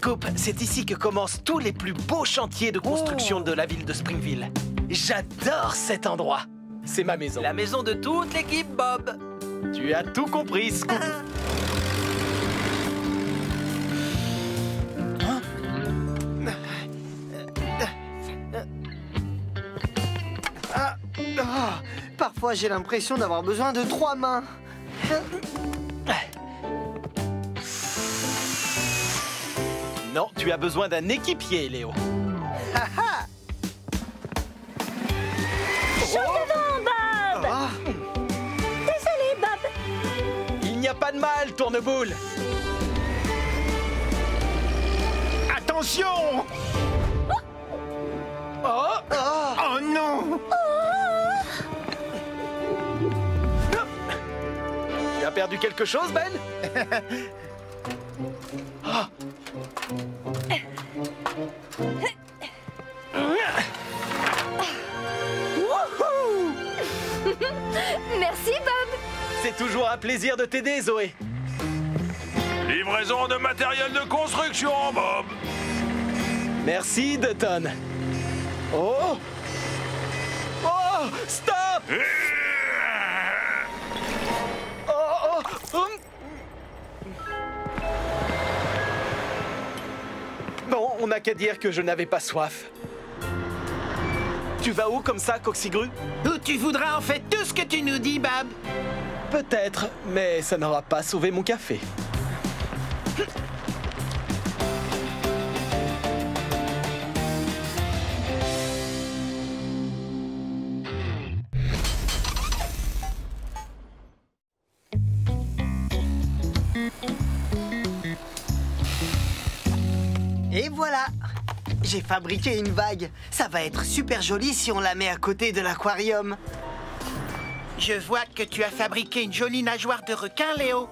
Scoop, c'est ici que commencent tous les plus beaux chantiers de construction de la ville de Springville. J'adore cet endroit. C'est ma maison. La maison de toute l'équipe, Bob. Tu as tout compris, Scoop. Parfois, j'ai l'impression d'avoir besoin de 3 mains. Non, tu as besoin d'un équipier, Léo. Chaud devant, Bob. Désolé, Bob. Il n'y a pas de mal, Tourneboule. Attention! Oh, Oh non! tu as perdu quelque chose, Ben? Oh. Merci, Bob. C'est toujours un plaisir de t'aider, Zoé. Livraison de matériel de construction, Bob. Merci, Dutton. Oh! Oh! Stop! Oh, oh, Bon, on n'a qu'à dire que je n'avais pas soif. Tu vas où comme ça, Coxigru? Où tu voudras en fait tout ce que tu nous dis, Bob. Peut-être, mais ça n'aura pas sauvé mon café. Et voilà. J'ai fabriqué une vague. Ça va être super joli si on la met à côté de l'aquarium. Je vois que tu as fabriqué une jolie nageoire de requin, Léo.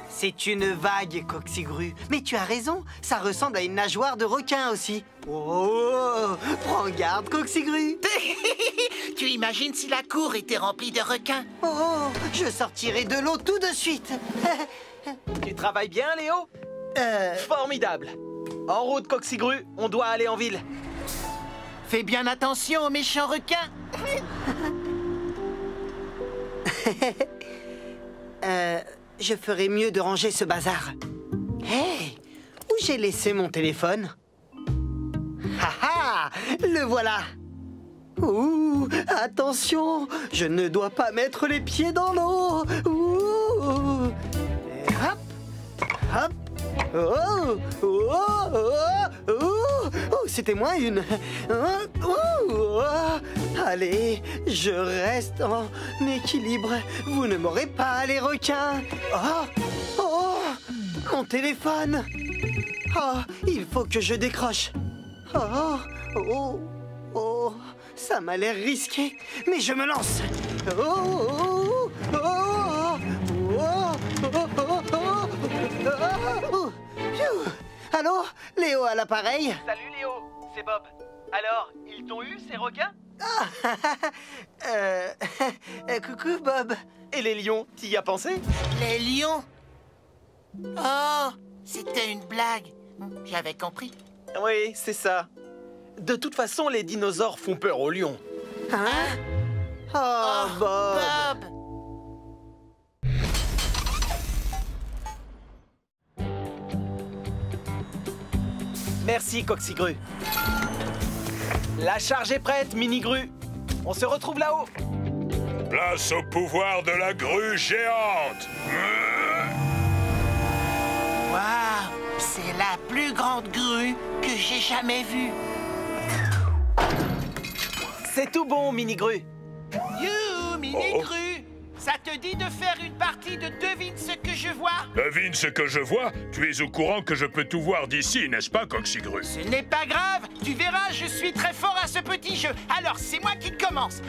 C'est une vague, Coxigru. Mais tu as raison, ça ressemble à une nageoire de requin aussi. Oh, prends garde, Coxigru. Tu imagines si la cour était remplie de requins? Oh, je sortirai de l'eau tout de suite. Tu travailles bien, Léo? Formidable. En route, Coxigru, on doit aller en ville. Fais bien attention aux méchants requins. Je ferais mieux de ranger ce bazar. Hé, où j'ai laissé mon téléphone? Ha ha, le voilà. Ouh, attention, je ne dois pas mettre les pieds dans l'eau. Ouh, et hop, hop. Oh, oh, oh, oh, oh, c'était moins une. Oh, oh, allez, je reste en équilibre. Vous ne m'aurez pas, les requins. Oh, oh, mon téléphone. Oh, il faut que je décroche. Oh, oh, oh, ça m'a l'air risqué, mais je me lance. Oh, oh, oh, oh, oh, oh, oh, oh. Allô, Léo à l'appareil? Salut, Léo, c'est Bob. Alors, ils t'ont eu, ces requins? Coucou, Bob. Et les lions, t'y as pensé? Les lions? Oh, c'était une blague. J'avais compris. Oui, c'est ça. De toute façon, les dinosaures font peur aux lions. Hein? Oh, Bob. Bob! Merci, Coxigru. La charge est prête, Mini-Gru. On se retrouve là-haut. Place au pouvoir de la grue géante. Waouh! C'est la plus grande grue que j'ai jamais vue. C'est tout bon, Mini-Gru. You, mini-grue! Ça te dit de faire une partie de Devine ce que je vois? Devine ce que je vois. Tu es au courant que je peux tout voir d'ici, n'est-ce pas, Coxigru? Ce n'est pas grave, tu verras, je suis très fort à ce petit jeu. Alors, c'est moi qui commence.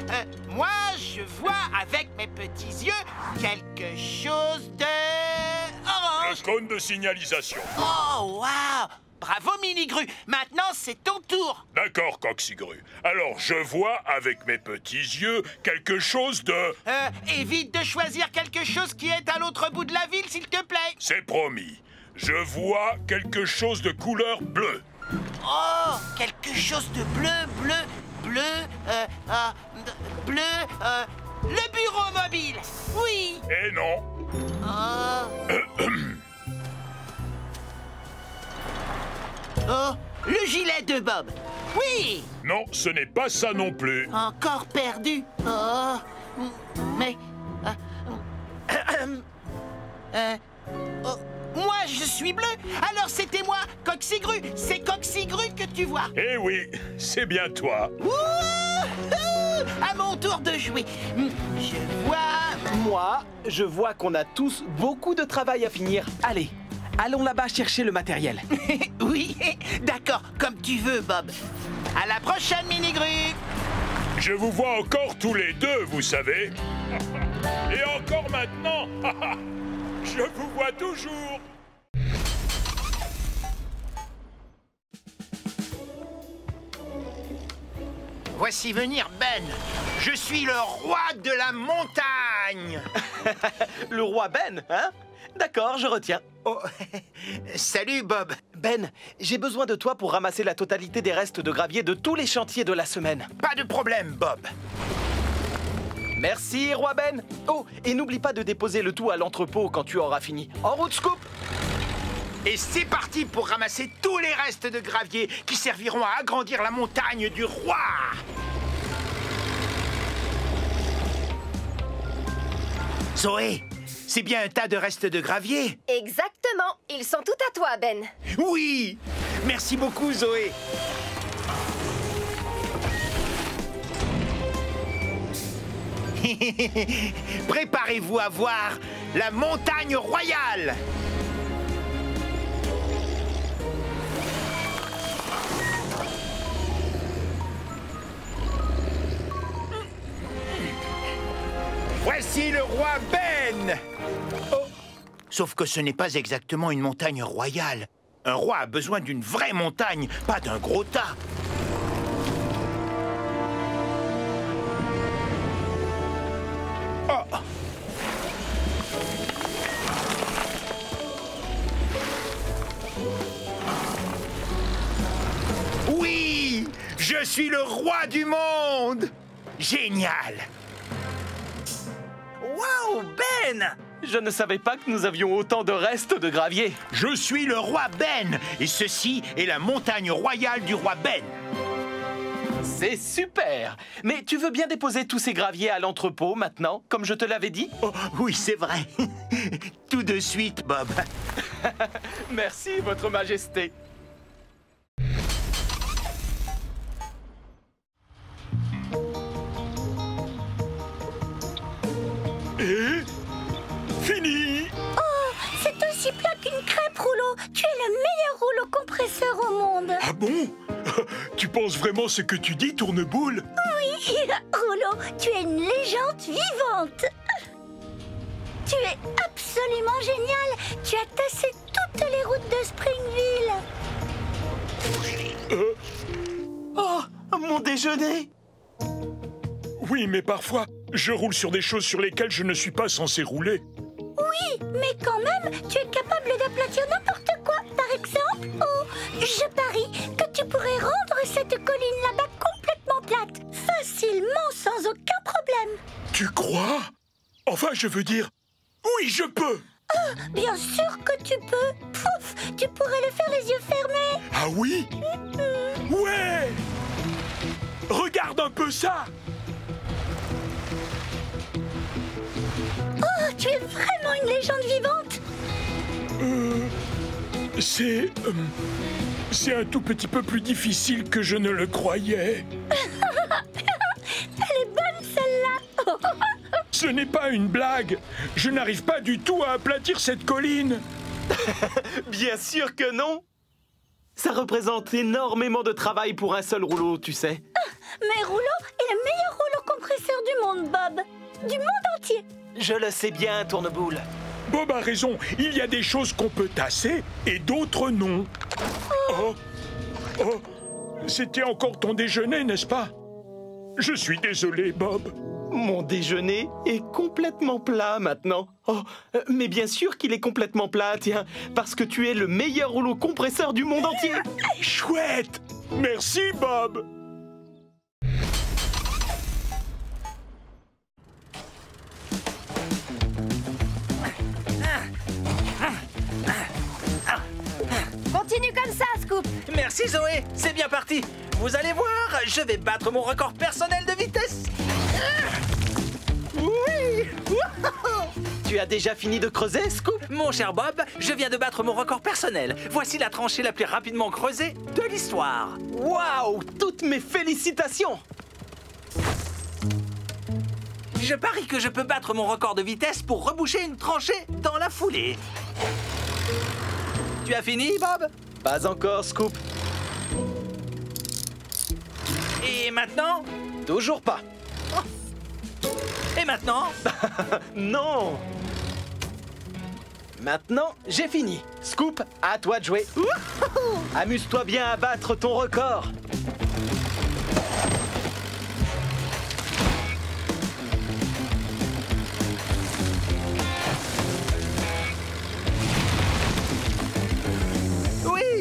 Moi, je vois avec mes petits yeux quelque chose de orange. Le cône de signalisation. Oh, waouh! Bravo, Mini-Gru. Maintenant, c'est ton tour. D'accord, Coxigru. Alors, je vois avec mes petits yeux quelque chose de... Évite de choisir quelque chose qui est à l'autre bout de la ville, s'il te plaît. C'est promis. Je vois quelque chose de couleur bleue. Oh, quelque chose de bleu. Le bureau mobile. Oui. Eh non. Oh, le gilet de Bob. Oui. Non, ce n'est pas ça non plus. Encore perdu. Oh, mais... oh, moi, je suis bleu. Alors c'était moi, Coxigru. C'est Coxigru que tu vois. Eh oui, c'est bien toi. Wouhou! À mon tour de jouer. Je vois... Moi, je vois qu'on a tous beaucoup de travail à finir. Allez, allons là-bas chercher le matériel. Oui, d'accord, comme tu veux, Bob. À la prochaine, Mini-Gru. Je vous vois encore tous les deux, vous savez. Et encore maintenant. Je vous vois toujours. Voici venir Ben. Je suis le roi de la montagne. Le roi Ben, hein? D'accord, je retiens. Oh, salut, Bob. Ben, j'ai besoin de toi pour ramasser la totalité des restes de gravier de tous les chantiers de la semaine. Pas de problème, Bob. Merci, roi Ben. Oh, et n'oublie pas de déposer le tout à l'entrepôt quand tu auras fini. En route, Scoop. Et c'est parti pour ramasser tous les restes de gravier qui serviront à agrandir la montagne du roi. Zoé, c'est bien un tas de restes de gravier? Exactement. Ils sont tout à toi, Ben. Oui! Merci beaucoup, Zoé. Préparez-vous à voir la montagne royale. Voici le roi Ben. Oh. Sauf que ce n'est pas exactement une montagne royale. Un roi a besoin d'une vraie montagne, pas d'un gros tas. Oh. Oui, je suis le roi du monde. Génial. Waouh, Ben! Je ne savais pas que nous avions autant de restes de gravier. Je suis le roi Ben, et ceci est la montagne royale du roi Ben. C'est super! Mais tu veux bien déposer tous ces graviers à l'entrepôt maintenant, comme je te l'avais dit? Oh, oui, c'est vrai. Tout de suite, Bob. Merci, Votre Majesté. Et fini. Oh, c'est aussi plat qu'une crêpe, Rouleau. Tu es le meilleur rouleau compresseur au monde. Ah bon? Tu penses vraiment ce que tu dis, Tourneboule? Oui, Rouleau, tu es une légende vivante. Tu es absolument génial. Tu as tassé toutes les routes de Springville. Oh, mon déjeuner! Oui, mais parfois, je roule sur des choses sur lesquelles je ne suis pas censé rouler. Oui, mais quand même, tu es capable d'aplatir n'importe quoi. Par exemple, oh, je parie que tu pourrais rendre cette colline là-bas complètement plate. Facilement, sans aucun problème. Tu crois? Enfin, je veux dire, oui, je peux. Oh, bien sûr que tu peux. Pouf, tu pourrais le faire les yeux fermés. Ah oui? Ouais! Regarde un peu ça! Oh, tu es vraiment une légende vivante. C'est un tout petit peu plus difficile que je ne le croyais. Elle est bonne, celle-là. Ce n'est pas une blague. Je n'arrive pas du tout à aplatir cette colline. Bien sûr que non! Ça représente énormément de travail pour un seul rouleau, tu sais. Mais Rouleau est le meilleur rouleau compresseur du monde, Bob. Du monde entier. Je le sais bien, Tourneboule. Bob a raison. Il y a des choses qu'on peut tasser et d'autres non. Oh, oh, c'était encore ton déjeuner, n'est-ce pas? Je suis désolé, Bob. Mon déjeuner est complètement plat maintenant. Oh, mais bien sûr qu'il est complètement plat, tiens, parce que tu es le meilleur rouleau compresseur du monde entier. Chouette! Merci, Bob! Continue comme ça, Scoop. Merci Zoé, c'est bien parti. Vous allez voir, je vais battre mon record personnel de vitesse. Oui. Tu as déjà fini de creuser, Scoop? Mon cher Bob, je viens de battre mon record personnel. Voici la tranchée la plus rapidement creusée de l'histoire. Waouh, toutes mes félicitations. Je parie que je peux battre mon record de vitesse pour reboucher une tranchée dans la foulée. Tu as fini, Bob? Pas encore, Scoop. Et maintenant? Toujours pas. Oh. Et maintenant? Non. Maintenant, j'ai fini. Scoop, à toi de jouer. Amuse-toi bien à battre ton record.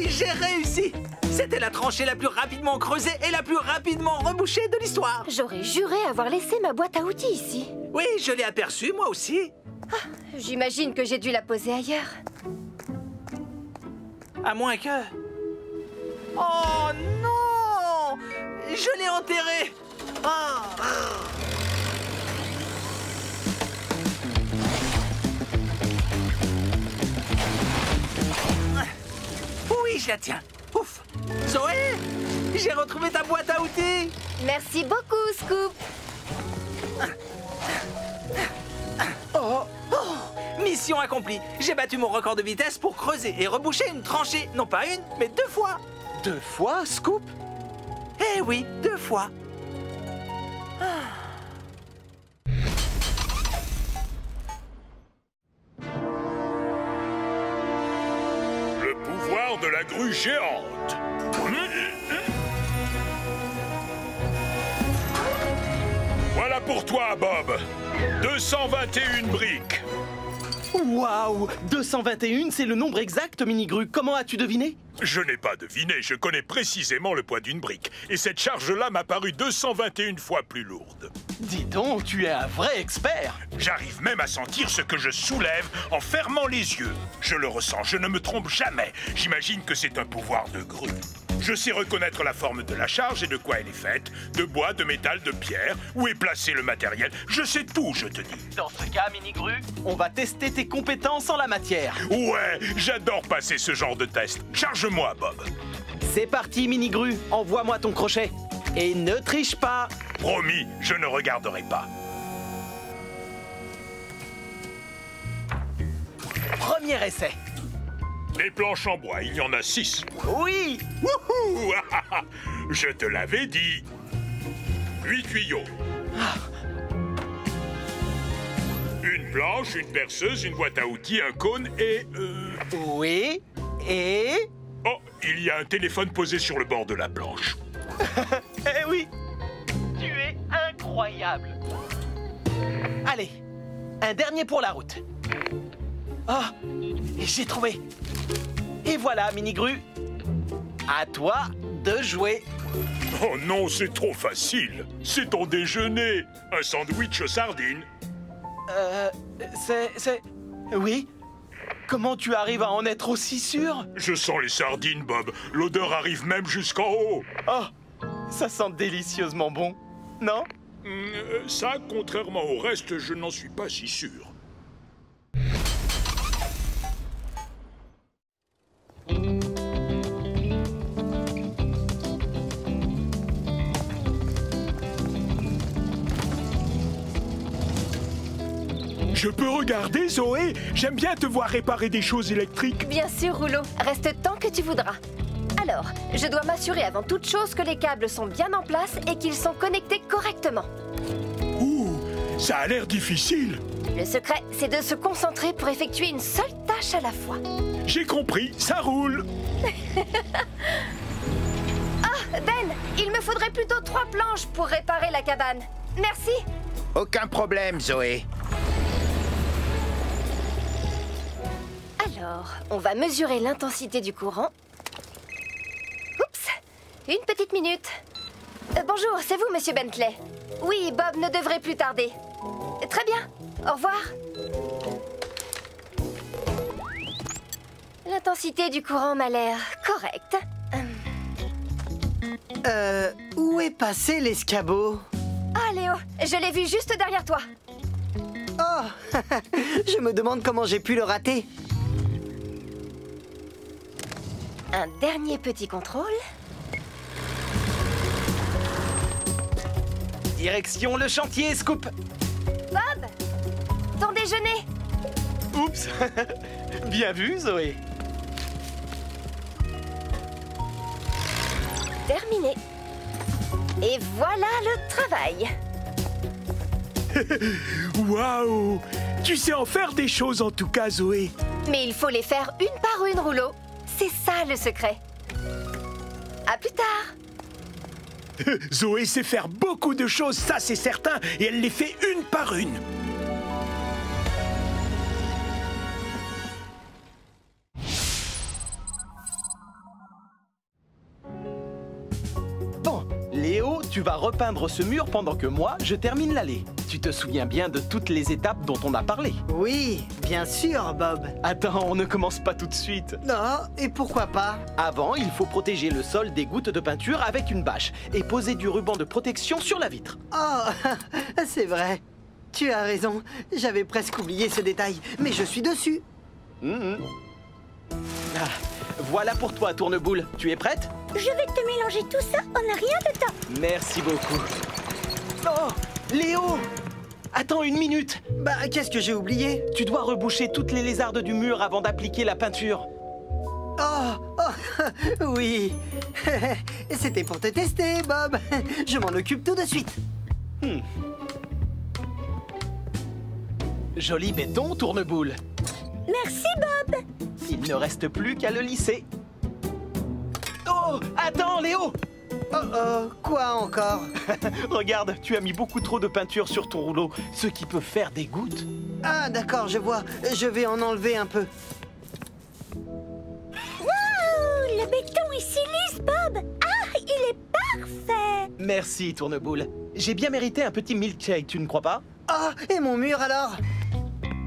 J'ai réussi! C'était la tranchée la plus rapidement creusée et la plus rapidement rebouchée de l'histoire. J'aurais juré avoir laissé ma boîte à outils ici. Oui, je l'ai aperçue, moi aussi. Ah, j'imagine que j'ai dû la poser ailleurs. À moins que... Oh non! Je l'ai enterrée! Oh. Oui, je la tiens. Ouf. Zoé, j'ai retrouvé ta boîte à outils. Merci beaucoup, Scoop. Oh. Mission accomplie. J'ai battu mon record de vitesse pour creuser et reboucher une tranchée. Non pas une, mais 2 fois. 2 fois, Scoop? Eh oui, 2 fois. De la grue géante. Voilà pour toi, Bob. 221 briques. Waouh! 221, c'est le nombre exact, Minigru. Comment as-tu deviné? Je n'ai pas deviné, je connais précisément le poids d'une brique. Et cette charge-là m'a paru 221 fois plus lourde. Dis donc, tu es un vrai expert. J'arrive même à sentir ce que je soulève en fermant les yeux. Je le ressens, je ne me trompe jamais. J'imagine que c'est un pouvoir de grue. Je sais reconnaître la forme de la charge et de quoi elle est faite. De bois, de métal, de pierre. Où est placé le matériel. Je sais tout, je te dis. Dans ce cas, Minigru, on va tester tes compétences en la matière. Ouais, j'adore passer ce genre de test. Charge-moi, Bob. C'est parti, Minigru. Envoie-moi ton crochet. Et ne triche pas. Promis, je ne regarderai pas. Premier essai. Les planches en bois, il y en a 6. Oui. Wouhou! Je te l'avais dit. 8 tuyaux. Une planche, une perceuse, une boîte à outils, un cône et... Oui. Et... Oh, il y a un téléphone posé sur le bord de la planche. Eh oui. Tu es incroyable. Allez, un dernier pour la route. Oh, j'ai trouvé. Et voilà, Minigru. À toi de jouer. Oh non, c'est trop facile. C'est ton déjeuner. Un sandwich aux sardines. C'est... Oui. Comment tu arrives à en être aussi sûr? Je sens les sardines, Bob. L'odeur arrive même jusqu'en haut. Oh, ça sent délicieusement bon, non? Ça, contrairement au reste, je n'en suis pas si sûr. Je peux regarder, Zoé? J'aime bien te voir réparer des choses électriques. Bien sûr, Rouleau. Reste tant que tu voudras. Alors, je dois m'assurer avant toute chose que les câbles sont bien en place et qu'ils sont connectés correctement. Ouh, ça a l'air difficile. Le secret, c'est de se concentrer pour effectuer une seule tâche à la fois. J'ai compris, ça roule. Ah, Ben, il me faudrait plutôt 3 planches pour réparer la cabane. Merci. Aucun problème, Zoé. Alors, on va mesurer l'intensité du courant. Oups! Une petite minute. Bonjour, c'est vous, monsieur Bentley? Oui, Bob ne devrait plus tarder. Très bien. Au revoir. L'intensité du courant m'a l'air correcte. Où est passé l'escabeau? Ah, Léo, je l'ai vu juste derrière toi. Oh, je me demande comment j'ai pu le rater. Un dernier petit contrôle. Direction le chantier, Scoop. Bob, ton déjeuner. Oups. Bien vu, Zoé. Terminé. Et voilà le travail. Waouh! Tu sais en faire des choses en tout cas, Zoé. Mais il faut les faire une par une, Rouleau. C'est ça le secret. À plus tard. Zoé sait faire beaucoup de choses, ça c'est certain, et elle les fait une par une. Bon, Léo, tu vas repeindre ce mur pendant que moi, je termine l'allée. Tu te souviens bien de toutes les étapes dont on a parlé? Oui, bien sûr, Bob. Attends, on ne commence pas tout de suite. Non, et pourquoi pas? Avant, il faut protéger le sol des gouttes de peinture avec une bâche et poser du ruban de protection sur la vitre. Oh, c'est vrai. Tu as raison. J'avais presque oublié ce détail, mais je suis dessus. Ah, voilà pour toi, Tourneboule. Tu es prête? Je vais te mélanger tout ça en un rien de temps. Merci beaucoup. Oh, Léo! Attends une minute. Bah, qu'est-ce que j'ai oublié? Tu dois reboucher toutes les lézardes du mur avant d'appliquer la peinture. Oh, oui. C'était pour te tester, Bob. Je m'en occupe tout de suite. Joli béton, Tourneboule. Merci, Bob. Il ne reste plus qu'à le lisser. Oh, attends, Léo! Oh, quoi encore? Regarde, tu as mis beaucoup trop de peinture sur ton rouleau, ce qui peut faire des gouttes. Ah, d'accord, je vois. Je vais en enlever un peu. Waouh, le béton est si lisse, Bob. Ah, il est parfait. Merci, Tourneboule. J'ai bien mérité un petit milkshake, tu ne crois pas? Ah, et mon mur alors?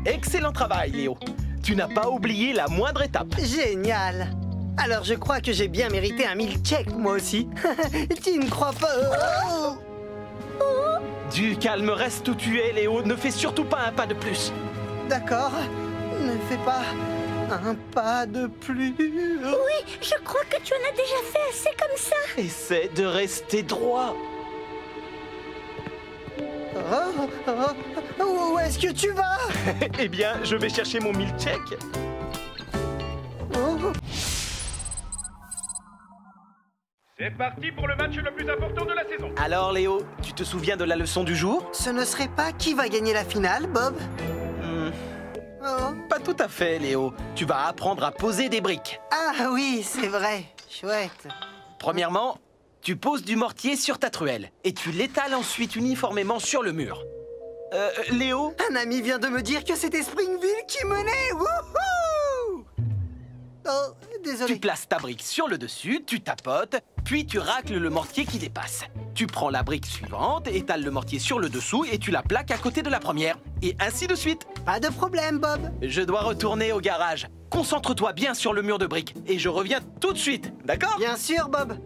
Excellent travail, Léo. Tu n'as pas oublié la moindre étape. Génial. Alors je crois que j'ai bien mérité un milkshake, moi aussi. Tu ne crois pas? Oh. Du calme, reste où tu es, Léo. Ne fais surtout pas un pas de plus. D'accord. Ne fais pas un pas de plus. Oui, je crois que tu en as déjà fait assez comme ça. Essaie de rester droit. Où est-ce que tu vas? Eh bien, je vais chercher mon milkshake. Oh. C'est parti pour le match le plus important de la saison. Alors, Léo, tu te souviens de la leçon du jour? Ce ne serait pas qui va gagner la finale, Bob? Oh. Pas tout à fait, Léo. Tu vas apprendre à poser des briques. Ah oui, c'est vrai. Chouette. Premièrement, tu poses du mortier sur ta truelle et tu l'étales ensuite uniformément sur le mur. Léo? Un ami vient de me dire que c'était Springville qui menait. Wouhou! Oh, désolé. Tu places ta brique sur le dessus, tu tapotes, puis tu racles le mortier qui dépasse. Tu prends la brique suivante, étales le mortier sur le dessous et tu la plaques à côté de la première. Et ainsi de suite. Pas de problème, Bob. Je dois retourner au garage. Concentre-toi bien sur le mur de briques et je reviens tout de suite, d'accord? Bien sûr, Bob.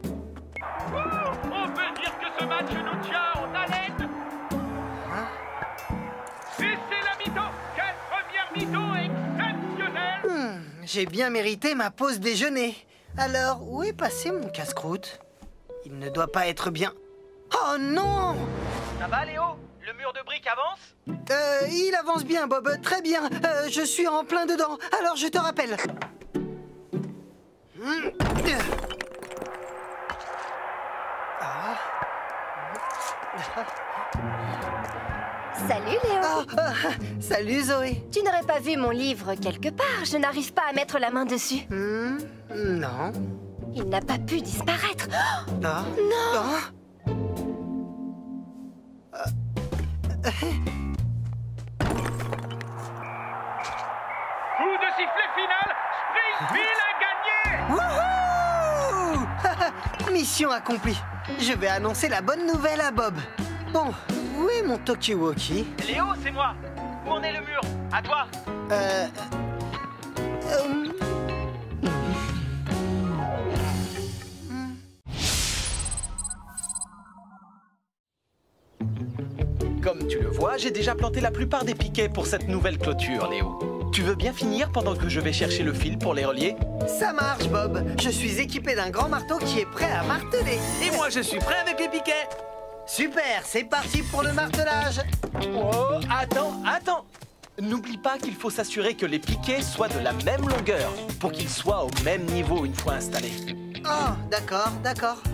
On peut dire que ce match nous tient en haleine. Et c'est la mi-temps. Quelle première mi-temps exceptionnelle. J'ai bien mérité ma pause déjeuner. Alors, où est passé mon casse-croûte? Il ne doit pas être bien. Oh non! Ça va, Léo? Le mur de briques avance? Il avance bien, Bob. Très bien. Je suis en plein dedans. Alors, je te rappelle. Salut, Léo. Salut, Zoé. Tu n'aurais pas vu mon livre quelque part. Je n'arrive pas à mettre la main dessus. Non. Il n'a pas pu disparaître. Oh, Non. non! Coup de sifflet final, Springfield a gagné! Wouhou! Mission accomplie. Je vais annoncer la bonne nouvelle à Bob. Bon, où est mon talkie-walkie? Léo, c'est moi. Où en est le mur? À toi. Comme tu le vois, j'ai déjà planté la plupart des piquets pour cette nouvelle clôture, Léo. Tu veux bien finir pendant que je vais chercher le fil pour les relier? Ça marche, Bob. Je suis équipé d'un grand marteau qui est prêt à marteler. Et moi, je suis prêt avec les piquets. Super, c'est parti pour le martelage. Oh, attends. N'oublie pas qu'il faut s'assurer que les piquets soient de la même longueur pour qu'ils soient au même niveau une fois installés. Oh, d'accord.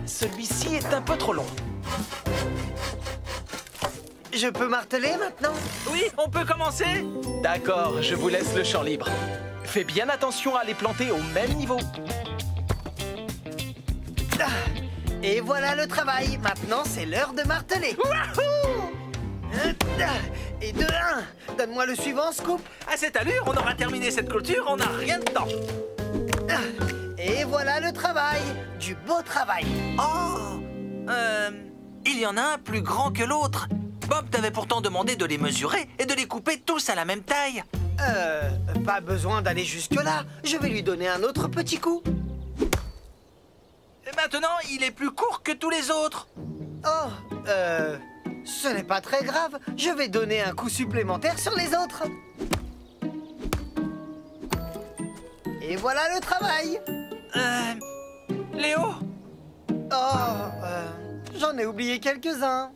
Celui-ci est un peu trop long. Je peux marteler maintenant? Oui, on peut commencer. D'accord, je vous laisse le champ libre. Fais bien attention à les planter au même niveau. Ah, et voilà le travail. Maintenant, c'est l'heure de marteler. Wouhou! Et de 1. Donne-moi le suivant, Scoop. À cette allure, on aura terminé cette clôture, on n'a rien dedans. Et voilà le travail. Du beau travail. Oh, il y en a un plus grand que l'autre. Bob t'avait pourtant demandé de les mesurer et de les couper tous à la même taille. Pas besoin d'aller jusque-là. Je vais lui donner un autre petit coup. Et maintenant, il est plus court que tous les autres. Oh, ce n'est pas très grave. Je vais donner un coup supplémentaire sur les autres. Et voilà le travail. Léo? Oh, j'en ai oublié quelques-uns.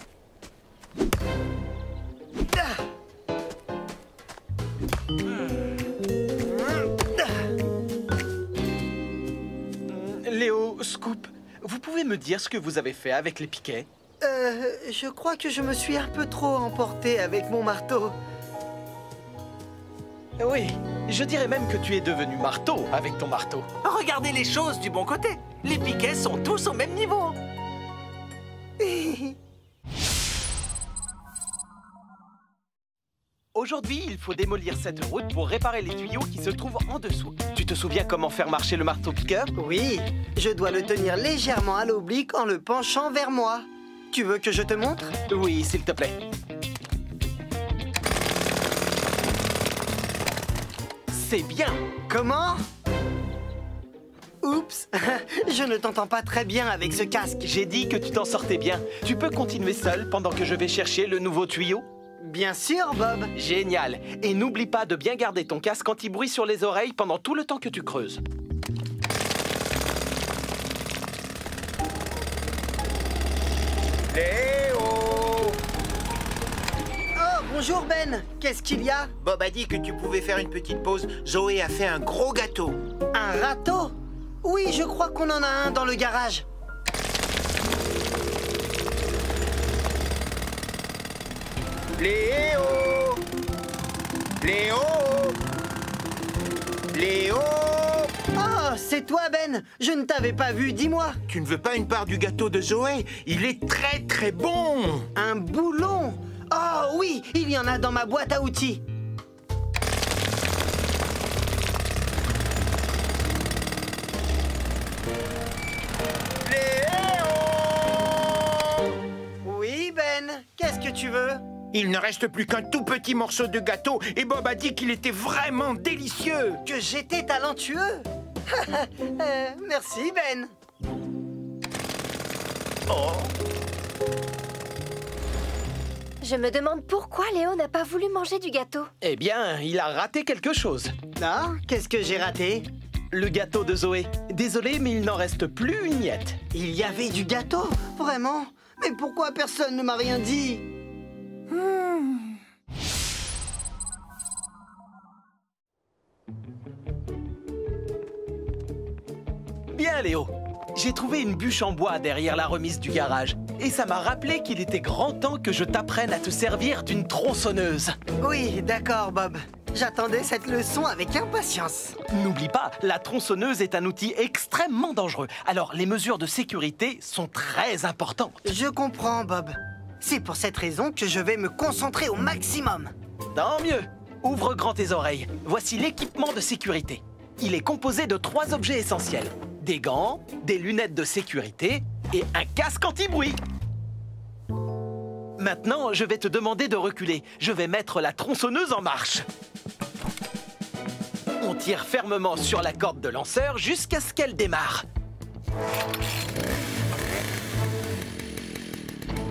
Léo, Scoop, vous pouvez me dire ce que vous avez fait avec les piquets? Je crois que je me suis un peu trop emporté avec mon marteau. Oui, je dirais même que tu es devenu marteau avec ton marteau. Regardez les choses du bon côté. Les piquets sont tous au même niveau. Aujourd'hui, il faut démolir cette route pour réparer les tuyaux qui se trouvent en dessous. Tu te souviens comment faire marcher le marteau-piqueur? Oui, je dois le tenir légèrement à l'oblique en le penchant vers moi. Tu veux que je te montre? Oui, s'il te plaît. C'est bien. Comment? Oups, je ne t'entends pas très bien avec ce casque. J'ai dit que tu t'en sortais bien. Tu peux continuer seul pendant que je vais chercher le nouveau tuyau? Bien sûr, Bob. Génial. Et n'oublie pas de bien garder ton casque anti-bruit sur les oreilles pendant tout le temps que tu creuses. Léo! Oh, bonjour Ben. Qu'est-ce qu'il y a? Bob a dit que tu pouvais faire une petite pause. Zoé a fait un gros gâteau. Un râteau? Oui, je crois qu'on en a un dans le garage. Léo! Léo! Léo! Oh, c'est toi, Ben. Je ne t'avais pas vu, dis-moi. Tu ne veux pas une part du gâteau de Zoé? Il est très très bon! Un boulon? Oh oui, il y en a dans ma boîte à outils. Léo! Oui, Ben. Qu'est-ce que tu veux? Il ne reste plus qu'un tout petit morceau de gâteau et Bob a dit qu'il était vraiment délicieux. Que j'étais talentueux? Merci, Ben. Je me demande pourquoi Léo n'a pas voulu manger du gâteau. Eh bien, il a raté quelque chose. Ah, qu'est-ce que j'ai raté? Le gâteau de Zoé. Désolé, mais il n'en reste plus une miette. Il y avait du gâteau? Vraiment? Mais pourquoi personne ne m'a rien dit? Bien, Léo. J'ai trouvé une bûche en bois derrière la remise du garage. Et ça m'a rappelé qu'il était grand temps que je t'apprenne à te servir d'une tronçonneuse. Oui, d'accord, Bob. J'attendais cette leçon avec impatience. N'oublie pas, la tronçonneuse est un outil extrêmement dangereux. Alors, les mesures de sécurité sont très importantes. Je comprends, Bob. C'est pour cette raison que je vais me concentrer au maximum. Tant mieux. Ouvre grand tes oreilles. Voici l'équipement de sécurité. Il est composé de 3 objets essentiels. Des gants, des lunettes de sécurité et un casque anti-bruit. Maintenant, je vais te demander de reculer. Je vais mettre la tronçonneuse en marche. On tire fermement sur la corde de lanceur jusqu'à ce qu'elle démarre.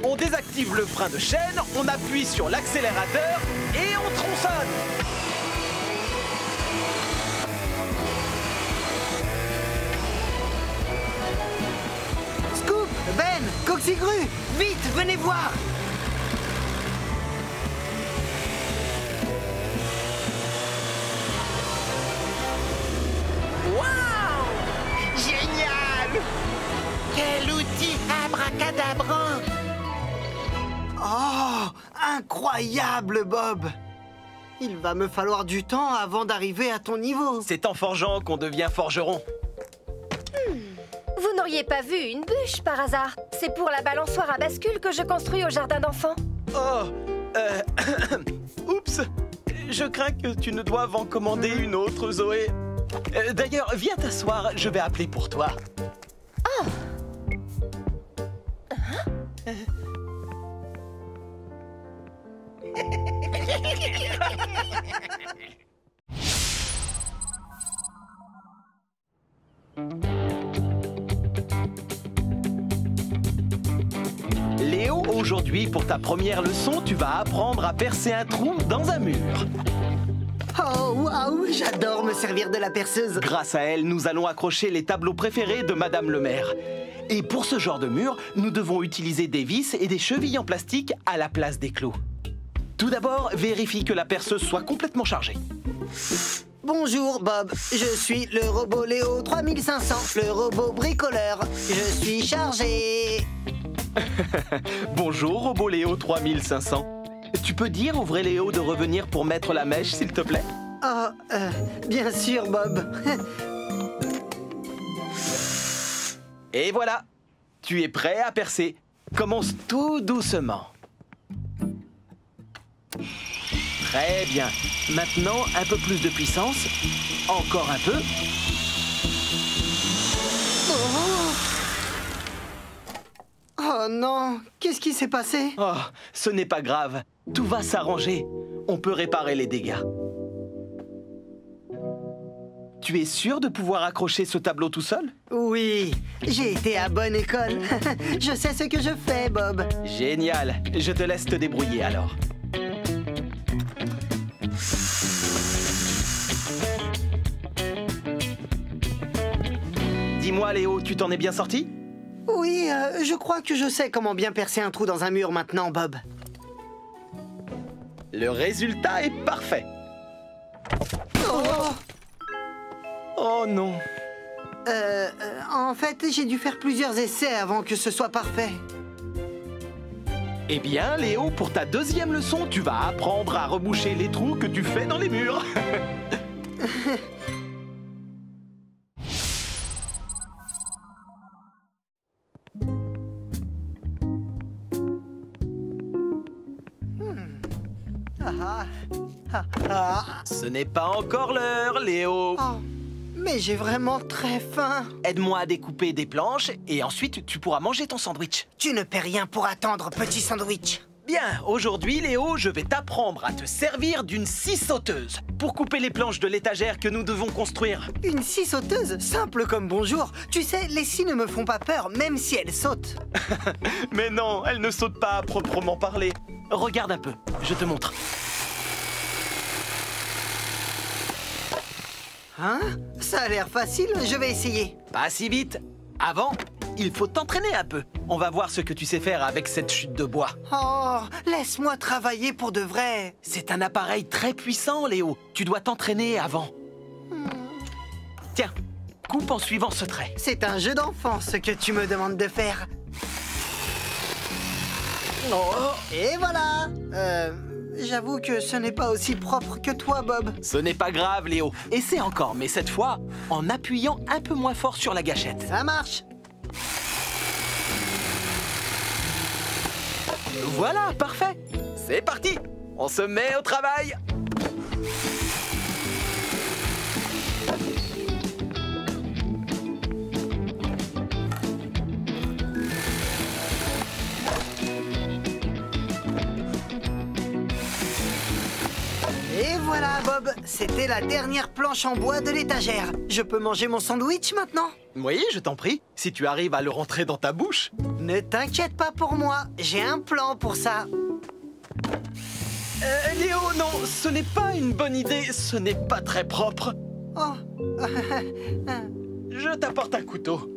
On désactive le frein de chaîne, on appuie sur l'accélérateur et on tronçonne. Scoop, Ben, Coxigru, vite, venez voir. Waouh! Génial! Quel outil abracadabrant! Oh, incroyable, Bob. Il va me falloir du temps avant d'arriver à ton niveau. C'est en forgeant qu'on devient forgeron. Vous n'auriez pas vu une bûche par hasard? C'est pour la balançoire à bascule que je construis au jardin d'enfants. Oh, oups. Je crains que tu ne doives en commander une autre, Zoé. D'ailleurs, viens t'asseoir, je vais appeler pour toi. Oh. Léo, aujourd'hui, pour ta première leçon, tu vas apprendre à percer un trou dans un mur. Oh, waouh, j'adore me servir de la perceuse. Grâce à elle, nous allons accrocher les tableaux préférés de Madame le maire. Et pour ce genre de mur, nous devons utiliser des vis et des chevilles en plastique à la place des clous. Tout d'abord, vérifie que la perceuse soit complètement chargée. Bonjour, Bob. Je suis le robot Léo 3500, le robot bricoleur. Je suis chargé. Bonjour, robot Léo 3500. Tu peux dire au vrai Léo de revenir pour mettre la mèche, s'il te plaît? Oh, bien sûr, Bob. Et voilà, tu es prêt à percer. Commence tout doucement. Très bien. Maintenant, un peu plus de puissance. Encore un peu. Oh non, qu'est-ce qui s'est passé? Oh, ce n'est pas grave. Tout va s'arranger. On peut réparer les dégâts. Tu es sûr de pouvoir accrocher ce tableau tout seul? Oui, j'ai été à bonne école. Je sais ce que je fais, Bob. Génial. Je te laisse te débrouiller alors. Dis-moi, Léo, tu t'en es bien sorti? Oui, je crois que je sais comment bien percer un trou dans un mur maintenant, Bob. Le résultat est parfait. Oh! Oh non. En fait, j'ai dû faire plusieurs essais avant que ce soit parfait. Eh bien, Léo, pour ta deuxième leçon, tu vas apprendre à reboucher les trous que tu fais dans les murs. Ce n'est pas encore l'heure, Léo. Oh, mais j'ai vraiment très faim. Aide-moi à découper des planches et ensuite tu pourras manger ton sandwich. Tu ne paies rien pour attendre, petit sandwich. Bien, aujourd'hui, Léo, je vais t'apprendre à te servir d'une scie sauteuse pour couper les planches de l'étagère que nous devons construire. Une scie sauteuse, simple comme bonjour. Tu sais, les scies ne me font pas peur, même si elles sautent. Mais non, elles ne sautent pas à proprement parler. Regarde un peu, je te montre. Hein? Ça a l'air facile, je vais essayer. Pas si vite. Avant, il faut t'entraîner un peu. On va voir ce que tu sais faire avec cette chute de bois. Oh, laisse-moi travailler pour de vrai. C'est un appareil très puissant, Léo. Tu dois t'entraîner avant. Tiens, coupe en suivant ce trait. C'est un jeu d'enfant, ce que tu me demandes de faire. Oh, et voilà. J'avoue que ce n'est pas aussi propre que toi, Bob. Ce n'est pas grave, Léo. Essaie encore, mais cette fois, en appuyant un peu moins fort sur la gâchette. Ça marche. Voilà, parfait. C'est parti. On se met au travail. Et voilà, Bob, c'était la dernière planche en bois de l'étagère. Je peux manger mon sandwich maintenant? Oui, je t'en prie, si tu arrives à le rentrer dans ta bouche. Ne t'inquiète pas pour moi, j'ai un plan pour ça. Léo, non, ce n'est pas une bonne idée, ce n'est pas très propre. Oh, Je t'apporte un couteau.